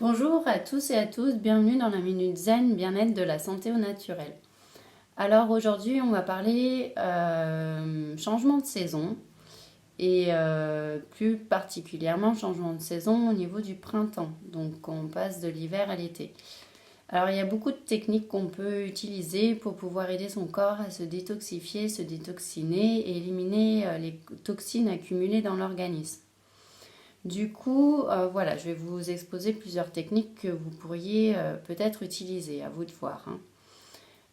Bonjour à tous et à toutes, bienvenue dans la Minute Zen Bien-être de la santé au naturel. Alors aujourd'hui on va parler changement de saison et plus particulièrement changement de saison au niveau du printemps. Donc on passe de l'hiver à l'été. Alors il y a beaucoup de techniques qu'on peut utiliser pour pouvoir aider son corps à se détoxifier, se détoxiner et éliminer les toxines accumulées dans l'organisme. Du coup, voilà, je vais vous exposer plusieurs techniques que vous pourriez peut-être utiliser, à vous de voir,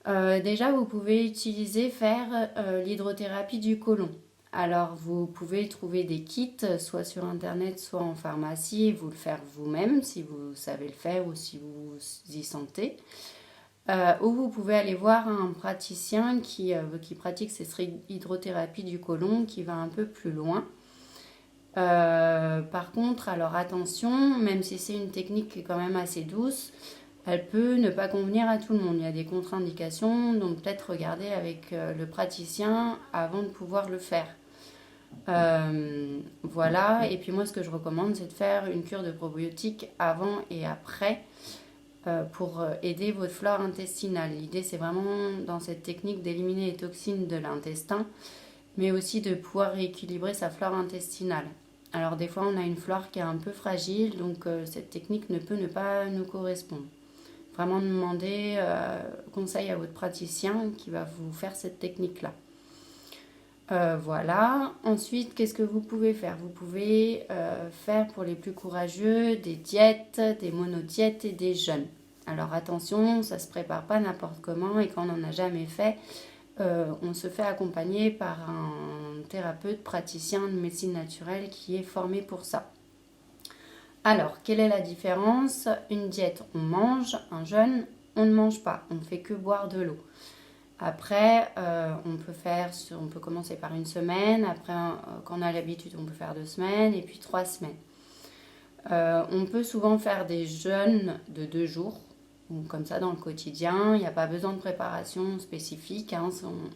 hein. Déjà, vous pouvez faire l'hydrothérapie du côlon. Alors, vous pouvez trouver des kits, soit sur Internet, soit en pharmacie, et vous le faire vous-même, si vous savez le faire ou si vous y sentez. Ou vous pouvez aller voir un praticien qui pratique cette hydrothérapie du côlon, qui va un peu plus loin. Par contre, alors attention, même si c'est une technique qui est quand même assez douce, elle peut ne pas convenir à tout le monde. Il y a des contre-indications, donc peut-être regarder avec le praticien avant de pouvoir le faire. Voilà, et puis moi ce que je recommande, c'est de faire une cure de probiotiques avant et après pour aider votre flore intestinale. L'idée, c'est vraiment dans cette technique d'éliminer les toxines de l'intestin, mais aussi de pouvoir rééquilibrer sa flore intestinale. Alors des fois on a une flore qui est un peu fragile, donc cette technique ne peut ne pas nous correspondre. Vraiment demander conseil à votre praticien qui va vous faire cette technique-là. Voilà. Ensuite, qu'est-ce que vous pouvez faire? Vous pouvez faire pour les plus courageux des diètes, des monodiètes et des jeûnes. Alors attention, ça ne se prépare pas n'importe comment et quand on n'en a jamais fait, on se fait accompagner par un thérapeute praticien de médecine naturelle qui est formé pour ça. Alors, quelle est la différence? Une diète, on mange, un jeûne, on ne mange pas, on ne fait que boire de l'eau. Après, on peut commencer par une semaine, après, quand on a l'habitude, on peut faire 2 semaines et puis 3 semaines. On peut souvent faire des jeûnes de 2 jours, comme ça dans le quotidien, il n'y a pas besoin de préparation spécifique, hein.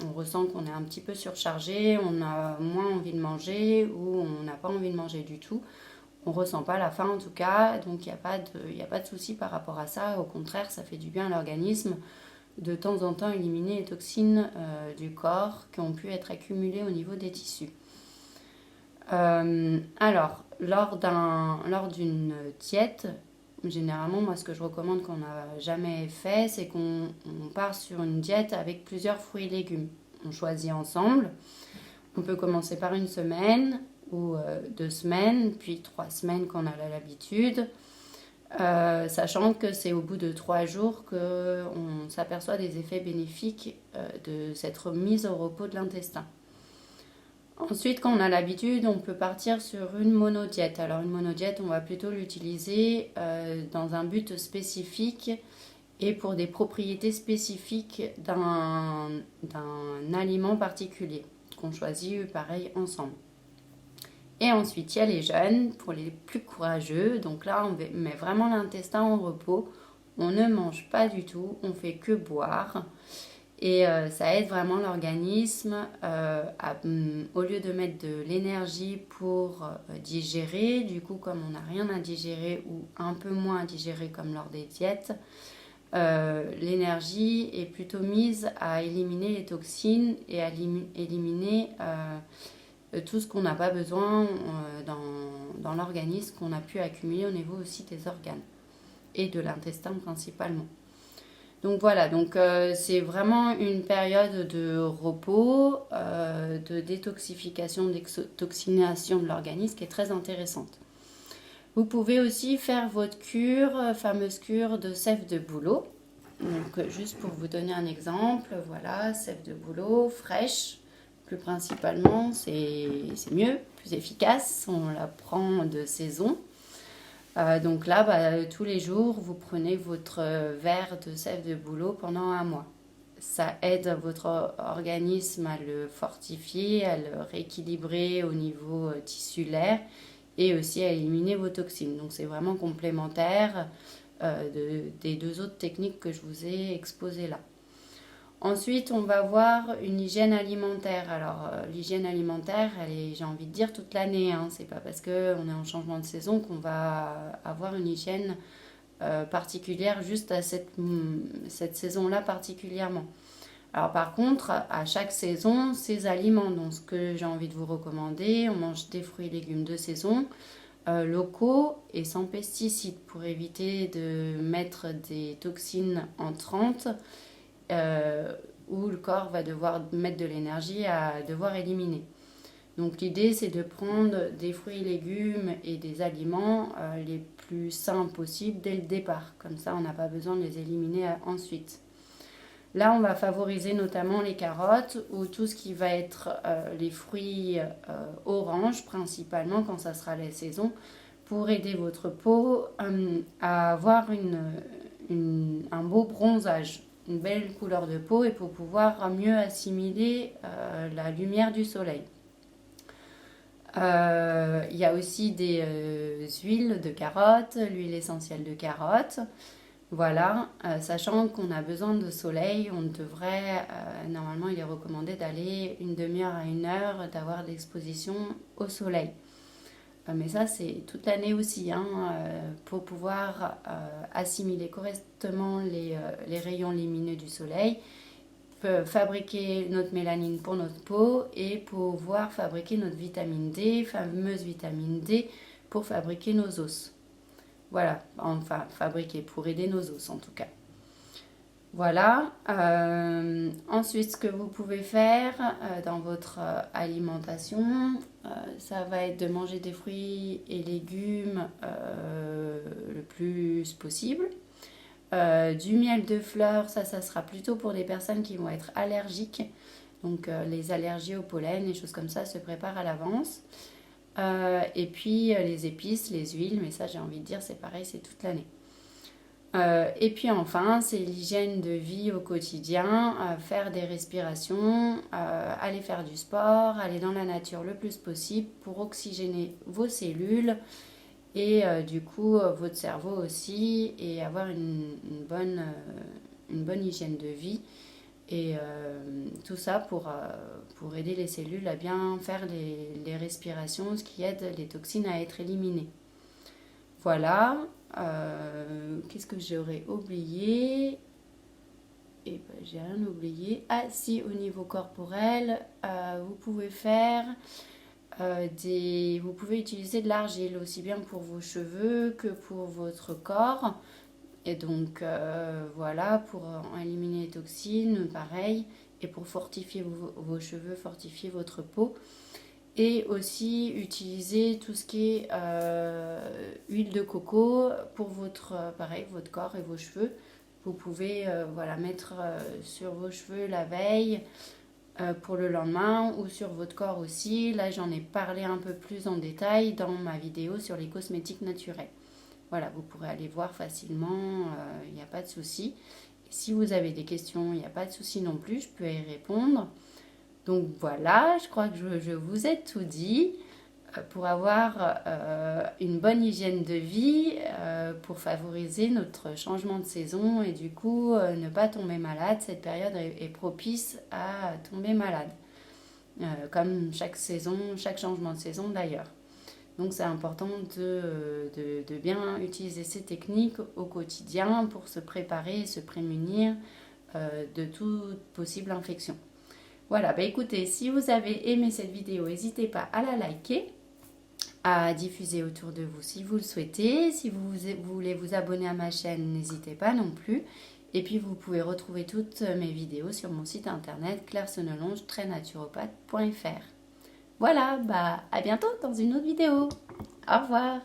On ressent qu'on est un petit peu surchargé, on a moins envie de manger ou on n'a pas envie de manger du tout. On ne ressent pas la faim en tout cas, donc il n'y a pas de souci par rapport à ça. Au contraire, ça fait du bien à l'organisme de temps en temps éliminer les toxines du corps qui ont pu être accumulées au niveau des tissus. Alors, lors d'une diète, généralement, moi, ce que je recommande qu'on n'a jamais fait, c'est qu'on part sur une diète avec plusieurs fruits et légumes. On choisit ensemble. On peut commencer par une semaine ou 2 semaines, puis 3 semaines quand on a l'habitude. Sachant que c'est au bout de 3 jours qu'on s'aperçoit des effets bénéfiques de cette remise au repos de l'intestin. Ensuite, quand on a l'habitude, on peut partir sur une monodiète. Alors une monodiète, on va plutôt l'utiliser dans un but spécifique et pour des propriétés spécifiques d'un aliment particulier qu'on choisit pareil ensemble. Et ensuite, il y a les jeûnes pour les plus courageux. Donc là, on met vraiment l'intestin en repos. On ne mange pas du tout, on fait que boire. Et ça aide vraiment l'organisme au lieu de mettre de l'énergie pour digérer, du coup comme on n'a rien à digérer ou un peu moins à digérer comme lors des diètes, l'énergie est plutôt mise à éliminer les toxines et à éliminer tout ce qu'on n'a pas besoin dans l'organisme qu'on a pu accumuler au niveau aussi des organes et de l'intestin principalement. Donc voilà, c'est vraiment une période de repos, de détoxification, d'extoxination de l'organisme qui est très intéressante. Vous pouvez aussi faire votre fameuse cure de sève de bouleau. Donc juste pour vous donner un exemple, voilà, sève de bouleau fraîche, plus principalement, c'est mieux, plus efficace, on la prend de saison. Donc là, tous les jours, vous prenez votre verre de sève de bouleau pendant 1 mois. Ça aide votre organisme à le fortifier, à le rééquilibrer au niveau tissulaire et aussi à éliminer vos toxines. Donc c'est vraiment complémentaire des 2 autres techniques que je vous ai exposées là. Ensuite, on va voir une hygiène alimentaire. Alors, l'hygiène alimentaire, elle est, j'ai envie de dire, toute l'année, hein. C'est pas parce qu'on est en changement de saison qu'on va avoir une hygiène particulière juste à cette saison-là particulièrement. Alors par contre, à chaque saison, ces aliments. Donc ce que j'ai envie de vous recommander, on mange des fruits et légumes de saison, locaux et sans pesticides pour éviter de mettre des toxines entrantes où le corps va devoir mettre de l'énergie à devoir éliminer. Donc l'idée c'est de prendre des fruits et légumes et des aliments les plus sains possibles dès le départ. Comme ça on n'a pas besoin de les éliminer ensuite. Là on va favoriser notamment les carottes ou tout ce qui va être les fruits oranges principalement quand ça sera la saison pour aider votre peau à avoir un beau bronzage, une belle couleur de peau et pour pouvoir mieux assimiler la lumière du soleil. Il y a aussi des huiles de carotte, l'huile essentielle de carotte. Voilà, sachant qu'on a besoin de soleil, on devrait, normalement il est recommandé d'aller une demi-heure à 1 heure, d'avoir d'exposition au soleil. Mais ça c'est toute l'année aussi, hein, pour pouvoir assimiler correctement les rayons lumineux du soleil, fabriquer notre mélanine pour notre peau et pouvoir fabriquer notre vitamine D, fameuse vitamine D, pour fabriquer nos os. Voilà, enfin fabriquer pour aider nos os en tout cas. Voilà. Ensuite, ce que vous pouvez faire dans votre alimentation, ça va être de manger des fruits et légumes le plus possible. Du miel de fleurs, ça sera plutôt pour des personnes qui vont être allergiques. Donc les allergies au pollen, les choses comme ça se préparent à l'avance. Et puis les épices, les huiles, mais ça j'ai envie de dire c'est pareil, c'est toute l'année. Et puis enfin, c'est l'hygiène de vie au quotidien, faire des respirations, aller faire du sport, aller dans la nature le plus possible pour oxygéner vos cellules et du coup votre cerveau aussi et avoir une bonne hygiène de vie et tout ça pour aider les cellules à bien faire les respirations, ce qui aide les toxines à être éliminées. Voilà, qu'est-ce que j'aurais oublié? Et ben, j'ai rien oublié. Ah si, au niveau corporel, vous pouvez faire vous pouvez utiliser de l'argile aussi bien pour vos cheveux que pour votre corps. Et donc voilà, pour éliminer les toxines, pareil, et pour fortifier vos cheveux, fortifier votre peau. Et aussi utiliser tout ce qui est huile de coco pour votre corps et vos cheveux. Vous pouvez mettre sur vos cheveux la veille pour le lendemain ou sur votre corps aussi. Là, j'en ai parlé un peu plus en détail dans ma vidéo sur les cosmétiques naturels. Voilà, vous pourrez aller voir facilement, il n'y a pas de souci. Et si vous avez des questions, il n'y a pas de souci non plus, je peux y répondre. Donc voilà, je crois que je vous ai tout dit pour avoir une bonne hygiène de vie, pour favoriser notre changement de saison et du coup ne pas tomber malade. Cette période est propice à tomber malade, comme chaque saison, chaque changement de saison d'ailleurs. Donc c'est important de bien utiliser ces techniques au quotidien pour se préparer et se prémunir de toute possible infection. Voilà, bah écoutez, si vous avez aimé cette vidéo, n'hésitez pas à la liker, à diffuser autour de vous si vous le souhaitez. Si vous voulez vous abonner à ma chaîne, n'hésitez pas non plus. Et puis vous pouvez retrouver toutes mes vidéos sur mon site internet clairesenelonge-naturopathe.fr. Voilà, bah à bientôt dans une autre vidéo. Au revoir.